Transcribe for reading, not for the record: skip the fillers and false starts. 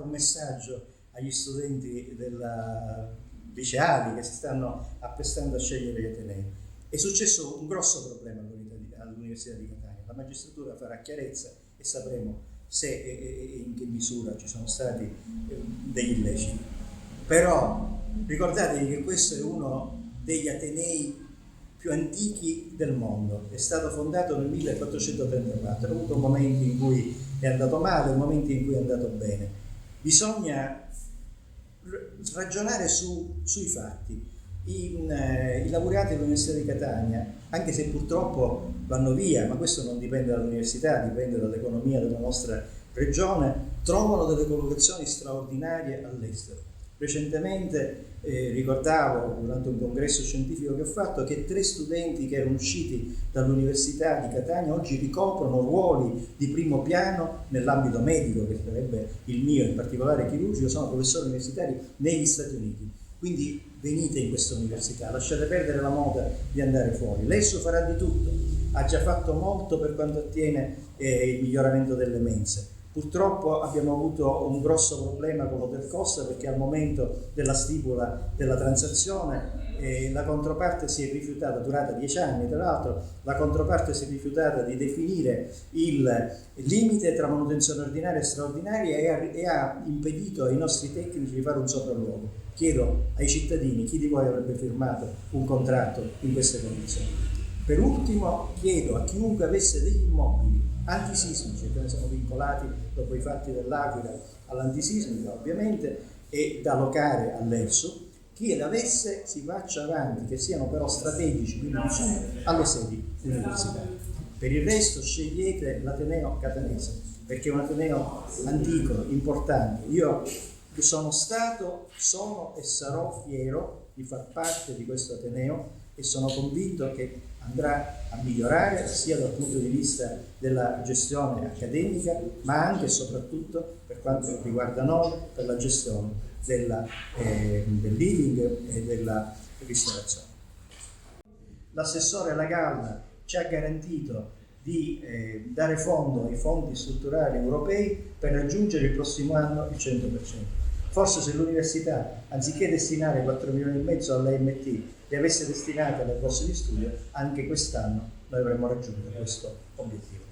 un messaggio agli studenti liceali che si stanno apprestando a scegliere gli atenei. È successo un grosso problema all'Università di Catania. La magistratura farà chiarezza e sapremo se e in che misura ci sono stati degli illeciti. Però ricordatevi che questo è uno degli atenei più antichi del mondo, è stato fondato nel 1434, ha avuto momenti in cui è andato male, momenti in cui è andato bene. Bisogna ragionare sui fatti. I laureati dell'Università di Catania, anche se purtroppo vanno via, ma questo non dipende dall'università, dipende dall'economia della nostra regione, trovano delle collocazioni straordinarie all'estero. Recentemente ricordavo durante un congresso scientifico che ho fatto che 3 studenti che erano usciti dall'Università di Catania oggi ricoprono ruoli di primo piano nell'ambito medico, che sarebbe il mio, in particolare chirurgico, sono professori universitari negli Stati Uniti. Quindi venite in questa università, lasciate perdere la moda di andare fuori. L'ESSO farà di tutto, ha già fatto molto per quanto attiene il miglioramento delle mense. Purtroppo abbiamo avuto un grosso problema con l'Hotel Costa perché al momento della stipula della transazione la controparte si è rifiutata, durata 10 anni tra l'altro, la controparte si è rifiutata di definire il limite tra manutenzione ordinaria e straordinaria e ha impedito ai nostri tecnici di fare un sopralluogo. Chiedo ai cittadini chi di voi avrebbe firmato un contratto in queste condizioni. Per ultimo chiedo a chiunque avesse degli immobili antisismici, che ne sono vincolati dopo i fatti dell'Aquila all'antisismica ovviamente, e da locare all'ESSO, chi l'avesse si faccia avanti, che siano però strategici, quindi vicino alle sedi universitarie. Per il resto scegliete l'Ateneo Catanese, perché è un Ateneo antico, importante. Io sono stato, sono e sarò fiero di far parte di questo Ateneo e sono convinto che andrà a migliorare sia dal punto di vista della gestione accademica, ma anche e soprattutto per quanto riguarda noi, per la gestione del living e della ristorazione. L'assessore alla Galla ci ha garantito di dare fondo ai fondi strutturali europei per raggiungere il prossimo anno il 100%. Forse se l'università, anziché destinare 4,5 milioni all'AMT, li avesse destinate alle borse di studio, anche quest'anno noi avremmo raggiunto questo obiettivo.